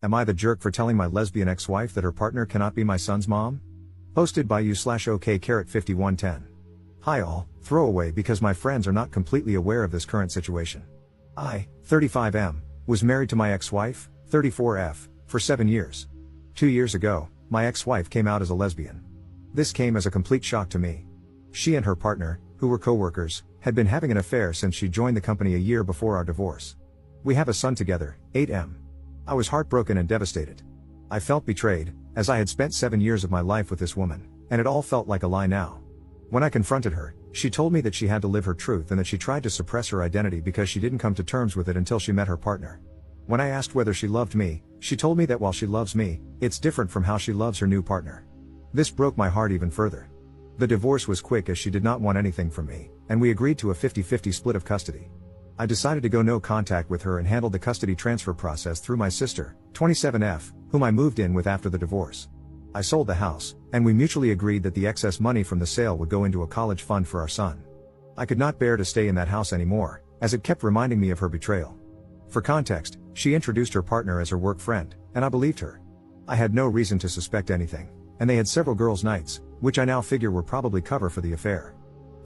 Am I the jerk for telling my lesbian ex-wife that her partner cannot be my son's mom? Posted by you/OK5110. Hi all, throwaway because my friends are not completely aware of this current situation. I, 35M, was married to my ex-wife, 34F, for 7 years. 2 years ago, my ex-wife came out as a lesbian. This came as a complete shock to me. She and her partner, who were co-workers, had been having an affair since she joined the company a year before our divorce. We have a son together, 8M. I was heartbroken and devastated. I felt betrayed, as I had spent 7 years of my life with this woman, and it all felt like a lie now. When I confronted her, she told me that she had to live her truth and that she tried to suppress her identity because she didn't come to terms with it until she met her partner. When I asked whether she loved me, she told me that while she loves me, it's different from how she loves her new partner. This broke my heart even further. The divorce was quick as she did not want anything from me, and we agreed to a 50-50 split of custody. I decided to go no contact with her and handled the custody transfer process through my sister, 27F, whom I moved in with after the divorce. I sold the house, and we mutually agreed that the excess money from the sale would go into a college fund for our son. I could not bear to stay in that house anymore, as it kept reminding me of her betrayal. For context, she introduced her partner as her work friend, and I believed her. I had no reason to suspect anything, and they had several girls' nights, which I now figure were probably cover for the affair.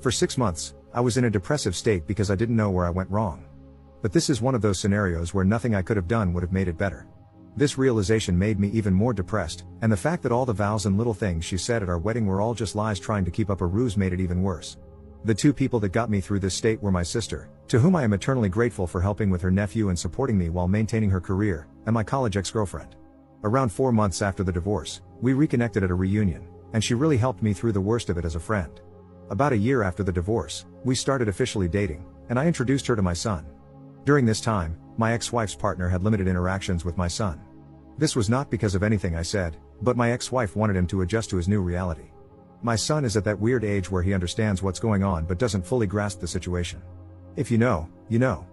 For 6 months, I was in a depressive state because I didn't know where I went wrong. But this is one of those scenarios where nothing I could have done would have made it better. This realization made me even more depressed, and the fact that all the vows and little things she said at our wedding were all just lies trying to keep up a ruse made it even worse. The two people that got me through this state were my sister, to whom I am eternally grateful for helping with her nephew and supporting me while maintaining her career, and my college ex-girlfriend. Around 4 months after the divorce, we reconnected at a reunion, and she really helped me through the worst of it as a friend. About a year after the divorce, we started officially dating, and I introduced her to my son. During this time, my ex-wife's partner had limited interactions with my son. This was not because of anything I said, but my ex-wife wanted him to adjust to his new reality. My son is at that weird age where he understands what's going on but doesn't fully grasp the situation. If you know, you know.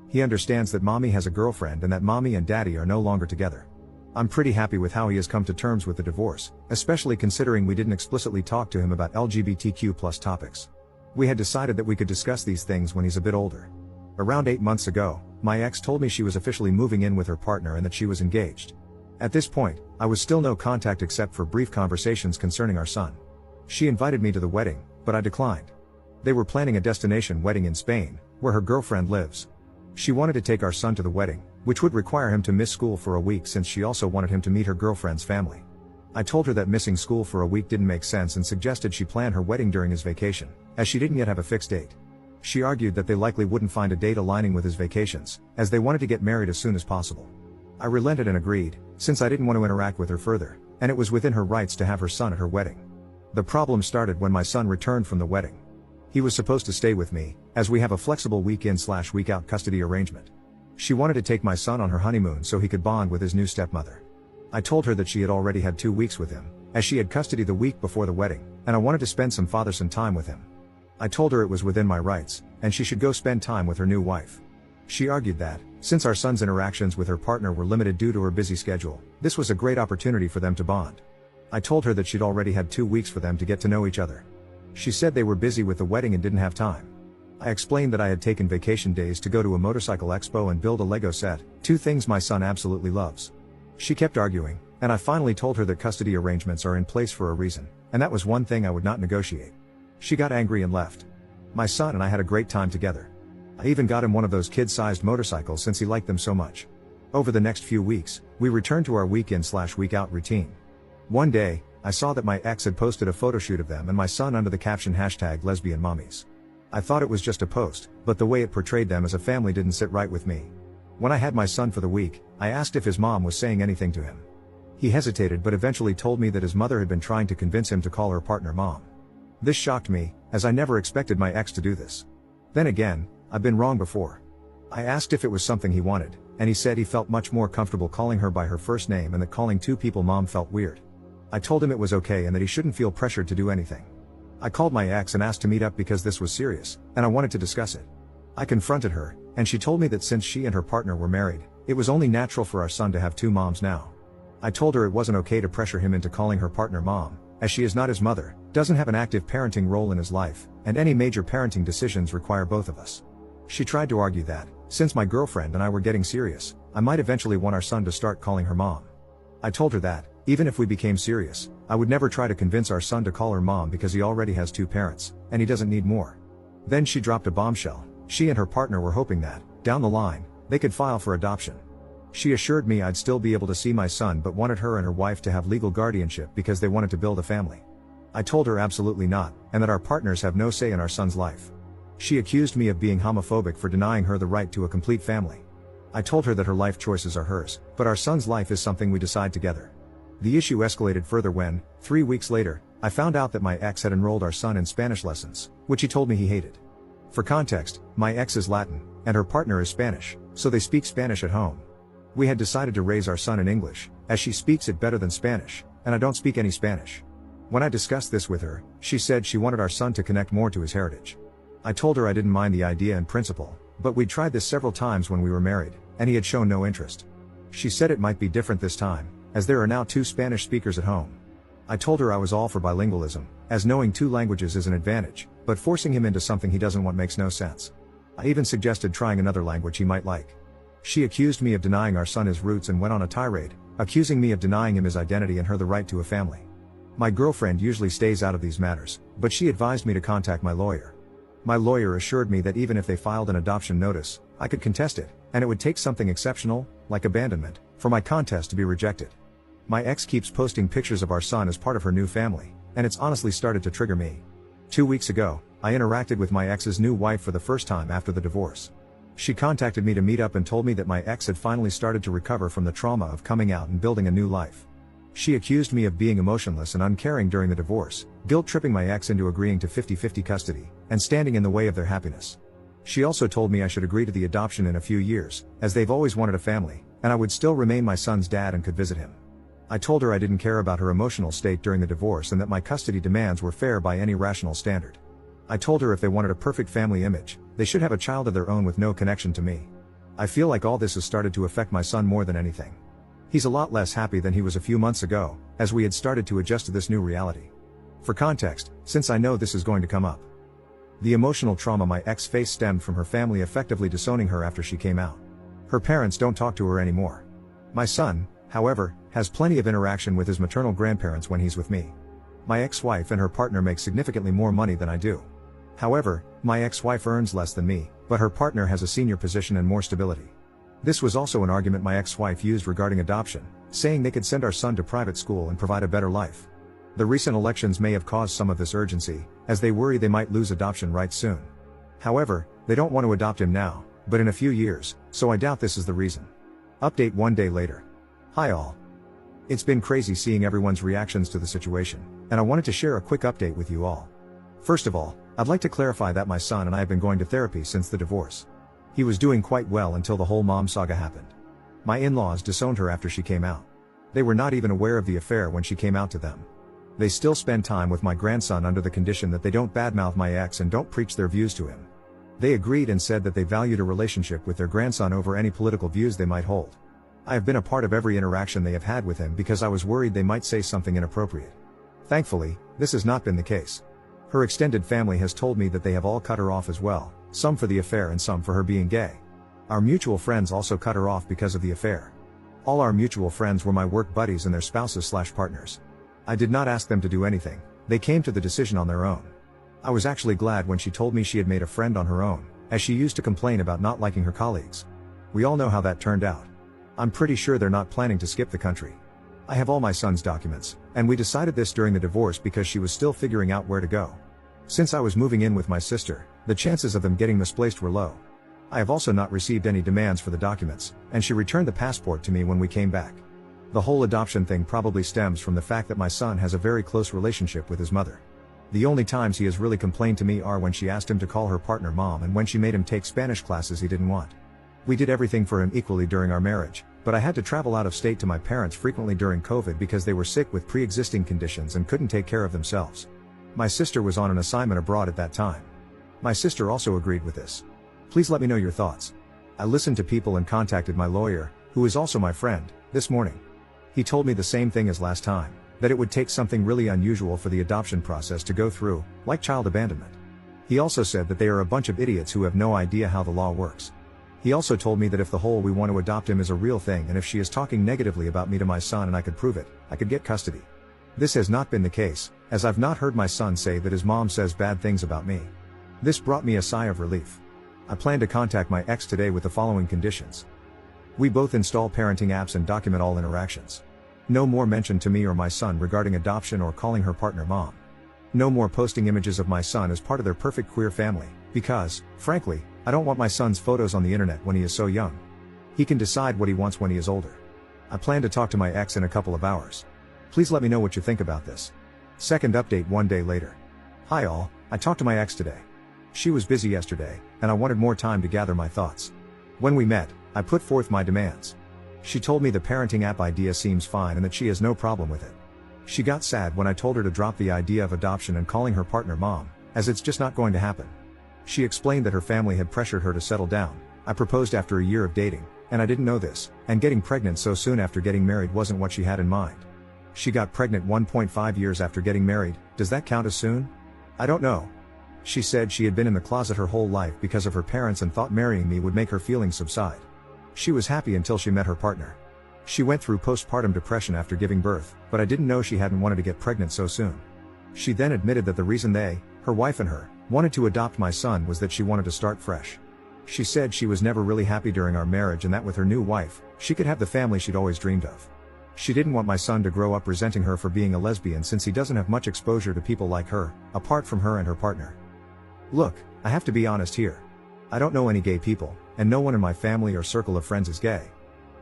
He understands that mommy has a girlfriend and that mommy and daddy are no longer together. I'm pretty happy with how he has come to terms with the divorce, especially considering we didn't explicitly talk to him about LGBTQ+ topics. We had decided that we could discuss these things when he's a bit older. Around 8 months ago, my ex told me she was officially moving in with her partner and that she was engaged. At this point, I was still no contact except for brief conversations concerning our son. She invited me to the wedding, but I declined. They were planning a destination wedding in Spain, where her girlfriend lives. She wanted to take our son to the wedding, which would require him to miss school for a week since she also wanted him to meet her girlfriend's family. I told her that missing school for a week didn't make sense and suggested she plan her wedding during his vacation, as she didn't yet have a fixed date. She argued that they likely wouldn't find a date aligning with his vacations, as they wanted to get married as soon as possible. I relented and agreed, since I didn't want to interact with her further, and it was within her rights to have her son at her wedding. The problem started when my son returned from the wedding. He was supposed to stay with me, as we have a flexible week-in/week-out custody arrangement. She wanted to take my son on her honeymoon so he could bond with his new stepmother. I told her that she had already had 2 weeks with him, as she had custody the week before the wedding, and I wanted to spend some father-son time with him. I told her it was within my rights, and she should go spend time with her new wife. She argued that, since our son's interactions with her partner were limited due to her busy schedule, this was a great opportunity for them to bond. I told her that she'd already had 2 weeks for them to get to know each other. She said they were busy with the wedding and didn't have time. I explained that I had taken vacation days to go to a motorcycle expo and build a Lego set, 2 things my son absolutely loves. She kept arguing, and I finally told her that custody arrangements are in place for a reason, and that was one thing I would not negotiate. She got angry and left. My son and I had a great time together. I even got him one of those kid-sized motorcycles since he liked them so much. Over the next few weeks, we returned to our week-in/week-out routine. One day, I saw that my ex had posted a photo shoot of them and my son under the caption #lesbianmommies. I thought it was just a post, but the way it portrayed them as a family didn't sit right with me. When I had my son for the week, I asked if his mom was saying anything to him. He hesitated but eventually told me that his mother had been trying to convince him to call her partner mom. This shocked me, as I never expected my ex to do this. Then again, I've been wrong before. I asked if it was something he wanted, and he said he felt much more comfortable calling her by her first name and that calling 2 people mom felt weird. I told him it was okay and that he shouldn't feel pressured to do anything. I called my ex and asked to meet up because this was serious, and I wanted to discuss it. I confronted her, and she told me that since she and her partner were married, it was only natural for our son to have 2 moms now. I told her it wasn't okay to pressure him into calling her partner mom, as she is not his mother, doesn't have an active parenting role in his life, and any major parenting decisions require both of us. She tried to argue that, Since my girlfriend and I were getting serious, I might eventually want our son to start calling her mom. I told her that, even if we became serious, I would never try to convince our son to call her mom because he already has 2 parents, and he doesn't need more. Then she dropped a bombshell. She and her partner were hoping that, down the line, they could file for adoption. She assured me I'd still be able to see my son but wanted her and her wife to have legal guardianship because they wanted to build a family. I told her absolutely not, and that our partners have no say in our son's life. She accused me of being homophobic for denying her the right to a complete family. I told her that her life choices are hers, but our son's life is something we decide together. The issue escalated further when, 3 weeks later, I found out that my ex had enrolled our son in Spanish lessons, which he told me he hated. For context, my ex is Latin, and her partner is Spanish, so they speak Spanish at home. We had decided to raise our son in English, as she speaks it better than Spanish, and I don't speak any Spanish. When I discussed this with her, she said she wanted our son to connect more to his heritage. I told her I didn't mind the idea in principle, but we'd tried this several times when we were married, and he had shown no interest. She said it might be different this time, as there are now 2 Spanish speakers at home. I told her I was all for bilingualism, as knowing 2 languages is an advantage, but forcing him into something he doesn't want makes no sense. I even suggested trying another language he might like. She accused me of denying our son his roots and went on a tirade, accusing me of denying him his identity and her the right to a family. My girlfriend usually stays out of these matters, but she advised me to contact my lawyer. My lawyer assured me that even if they filed an adoption notice, I could contest it, and it would take something exceptional, like abandonment, for my contest to be rejected. My ex keeps posting pictures of our son as part of her new family, and it's honestly started to trigger me. 2 weeks ago, I interacted with my ex's new wife for the first time after the divorce. She contacted me to meet up and told me that my ex had finally started to recover from the trauma of coming out and building a new life. She accused me of being emotionless and uncaring during the divorce, guilt-tripping my ex into agreeing to 50-50 custody, and standing in the way of their happiness. She also told me I should agree to the adoption in a few years, as they've always wanted a family, and I would still remain my son's dad and could visit him. I told her I didn't care about her emotional state during the divorce and that my custody demands were fair by any rational standard. I told her if they wanted a perfect family image, they should have a child of their own with no connection to me. I feel like all this has started to affect my son more than anything. He's a lot less happy than he was a few months ago, as we had started to adjust to this new reality. For context, since I know this is going to come up, the emotional trauma my ex faced stemmed from her family effectively disowning her after she came out. Her parents don't talk to her anymore. My son, however, has plenty of interaction with his maternal grandparents when he's with me. My ex-wife and her partner make significantly more money than I do. However, my ex-wife earns less than me, but her partner has a senior position and more stability. This was also an argument my ex-wife used regarding adoption, saying they could send our son to private school and provide a better life. The recent elections may have caused some of this urgency, as they worry they might lose adoption rights soon. However, they don't want to adopt him now, but in a few years, so I doubt this is the reason. Update 1 day later. Hi all. It's been crazy seeing everyone's reactions to the situation, and I wanted to share a quick update with you all. First of all, I'd like to clarify that my son and I have been going to therapy since the divorce. He was doing quite well until the whole mom saga happened. My in-laws disowned her after she came out. They were not even aware of the affair when she came out to them. They still spend time with my grandson under the condition that they don't badmouth my ex and don't preach their views to him. They agreed and said that they valued a relationship with their grandson over any political views they might hold. I have been a part of every interaction they have had with him because I was worried they might say something inappropriate. Thankfully, this has not been the case. Her extended family has told me that they have all cut her off as well, some for the affair and some for her being gay. Our mutual friends also cut her off because of the affair. All our mutual friends were my work buddies and their spouses/partners. I did not ask them to do anything, they came to the decision on their own. I was actually glad when she told me she had made a friend on her own, as she used to complain about not liking her colleagues. We all know how that turned out. I'm pretty sure they're not planning to skip the country. I have all my son's documents, and we decided this during the divorce because she was still figuring out where to go. Since I was moving in with my sister, the chances of them getting misplaced were low. I have also not received any demands for the documents, and she returned the passport to me when we came back. The whole adoption thing probably stems from the fact that my son has a very close relationship with his mother. The only times he has really complained to me are when she asked him to call her partner mom and when she made him take Spanish classes he didn't want. We did everything for him equally during our marriage, but I had to travel out of state to my parents frequently during COVID because they were sick with pre-existing conditions and couldn't take care of themselves. My sister was on an assignment abroad at that time. My sister also agreed with this. Please let me know your thoughts. I listened to people and contacted my lawyer, who is also my friend, this morning. He told me the same thing as last time, that it would take something really unusual for the adoption process to go through, like child abandonment. He also said that they are a bunch of idiots who have no idea how the law works. He also told me that if the whole we want to adopt him is a real thing and if she is talking negatively about me to my son and I could prove it, I could get custody. This has not been the case, as I've not heard my son say that his mom says bad things about me. This brought me a sigh of relief. I plan to contact my ex today with the following conditions. We both install parenting apps and document all interactions. No more mention to me or my son regarding adoption or calling her partner mom. No more posting images of my son as part of their perfect queer family, because, frankly, I don't want my son's photos on the internet when he is so young. He can decide what he wants when he is older. I plan to talk to my ex in a couple of hours. Please let me know what you think about this. Second update 1 day later. Hi all, I talked to my ex today. She was busy yesterday, and I wanted more time to gather my thoughts. When we met, I put forth my demands. She told me the parenting app idea seems fine and that she has no problem with it. She got sad when I told her to drop the idea of adoption and calling her partner mom, as it's just not going to happen. She explained that her family had pressured her to settle down. I proposed after a year of dating, and I didn't know this, and getting pregnant so soon after getting married wasn't what she had in mind. She got pregnant 1.5 years after getting married. Does that count as soon? I don't know. She said she had been in the closet her whole life because of her parents and thought marrying me would make her feelings subside. She was happy until she met her partner. She went through postpartum depression after giving birth, but I didn't know she hadn't wanted to get pregnant so soon. She then admitted that the reason they, her wife and her, wanted to adopt my son was that she wanted to start fresh. She said she was never really happy during our marriage and that with her new wife, she could have the family she'd always dreamed of. She didn't want my son to grow up resenting her for being a lesbian since he doesn't have much exposure to people like her, apart from her and her partner. Look, I have to be honest here. I don't know any gay people, and no one in my family or circle of friends is gay.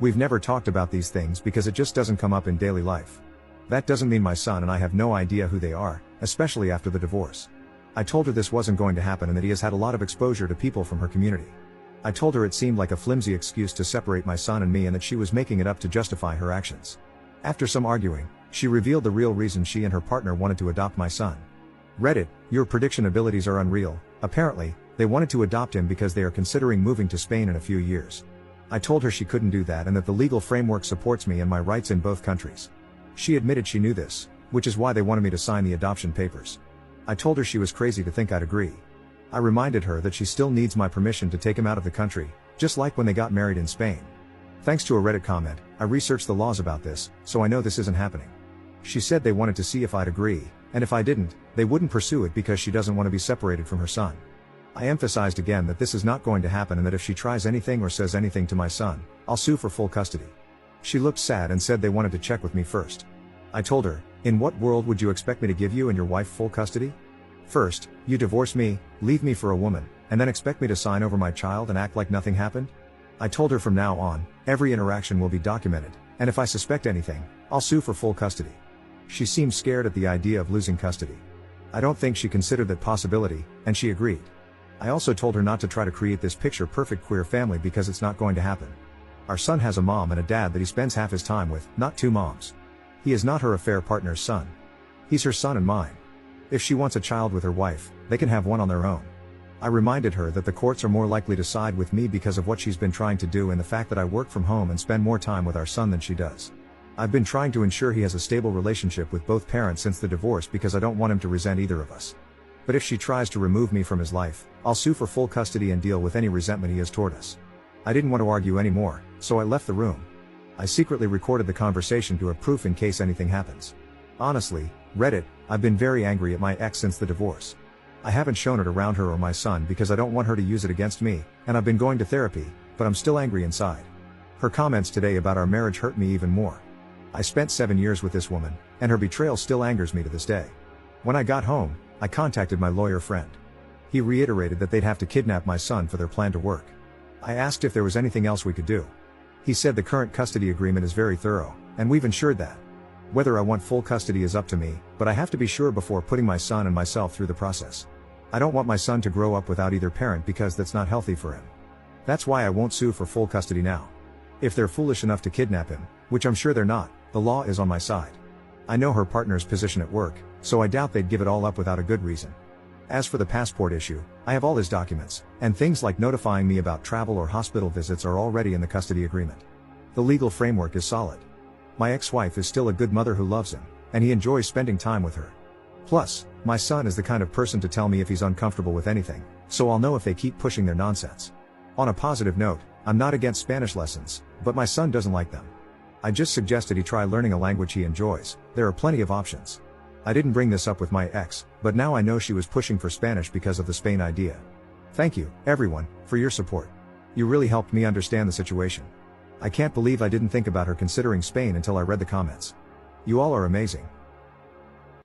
We've never talked about these things because it just doesn't come up in daily life. That doesn't mean my son and I have no idea who they are, especially after the divorce. I told her this wasn't going to happen and that he has had a lot of exposure to people from her community. I told her it seemed like a flimsy excuse to separate my son and me and that she was making it up to justify her actions. After some arguing, she revealed the real reason she and her partner wanted to adopt my son. Reddit, your prediction abilities are unreal. Apparently, they wanted to adopt him because they are considering moving to Spain in a few years. I told her she couldn't do that and that the legal framework supports me and my rights in both countries. She admitted she knew this, which is why they wanted me to sign the adoption papers. I told her she was crazy to think I'd agree. I reminded her that she still needs my permission to take him out of the country, just like when they got married in Spain. Thanks to a Reddit comment, I researched the laws about this, so I know this isn't happening. She said they wanted to see if I'd agree, and if I didn't, they wouldn't pursue it because she doesn't want to be separated from her son. I emphasized again that this is not going to happen and that if she tries anything or says anything to my son, I'll sue for full custody. She looked sad and said they wanted to check with me first. I told her, in what world would you expect me to give you and your wife full custody? First, you divorce me, leave me for a woman, and then expect me to sign over my child and act like nothing happened? I told her from now on, every interaction will be documented, and if I suspect anything, I'll sue for full custody. She seemed scared at the idea of losing custody. I don't think she considered that possibility, and she agreed. I also told her not to try to create this picture-perfect queer family because it's not going to happen. Our son has a mom and a dad that he spends half his time with, not two moms. He is not her affair partner's son. He's her son and mine. If she wants a child with her wife, they can have one on their own. I reminded her that the courts are more likely to side with me because of what she's been trying to do and the fact that I work from home and spend more time with our son than she does. I've been trying to ensure he has a stable relationship with both parents since the divorce because I don't want him to resent either of us. But if she tries to remove me from his life, I'll sue for full custody and deal with any resentment he has toward us. I didn't want to argue anymore, so I left the room. I secretly recorded the conversation to have proof in case anything happens. Honestly, Reddit, I've been very angry at my ex since the divorce. I haven't shown it around her or my son because I don't want her to use it against me, and I've been going to therapy, but I'm still angry inside. Her comments today about our marriage hurt me even more. I spent 7 years with this woman, and her betrayal still angers me to this day. When I got home, I contacted my lawyer friend. He reiterated that they'd have to kidnap my son for their plan to work. I asked if there was anything else we could do. He said the current custody agreement is very thorough, and we've ensured that. Whether I want full custody is up to me, but I have to be sure before putting my son and myself through the process. I don't want my son to grow up without either parent because that's not healthy for him. That's why I won't sue for full custody now. If they're foolish enough to kidnap him, which I'm sure they're not, the law is on my side. I know her partner's position at work, so I doubt they'd give it all up without a good reason. As for the passport issue, I have all his documents, and things like notifying me about travel or hospital visits are already in the custody agreement. The legal framework is solid. My ex-wife is still a good mother who loves him, and he enjoys spending time with her. Plus, my son is the kind of person to tell me if he's uncomfortable with anything, so I'll know if they keep pushing their nonsense. On a positive note, I'm not against Spanish lessons, but my son doesn't like them. I just suggested he try learning a language he enjoys. There are plenty of options. I didn't bring this up with my ex, but now I know she was pushing for Spanish because of the Spain idea. Thank you, everyone, for your support. You really helped me understand the situation. I can't believe I didn't think about her considering Spain until I read the comments. You all are amazing.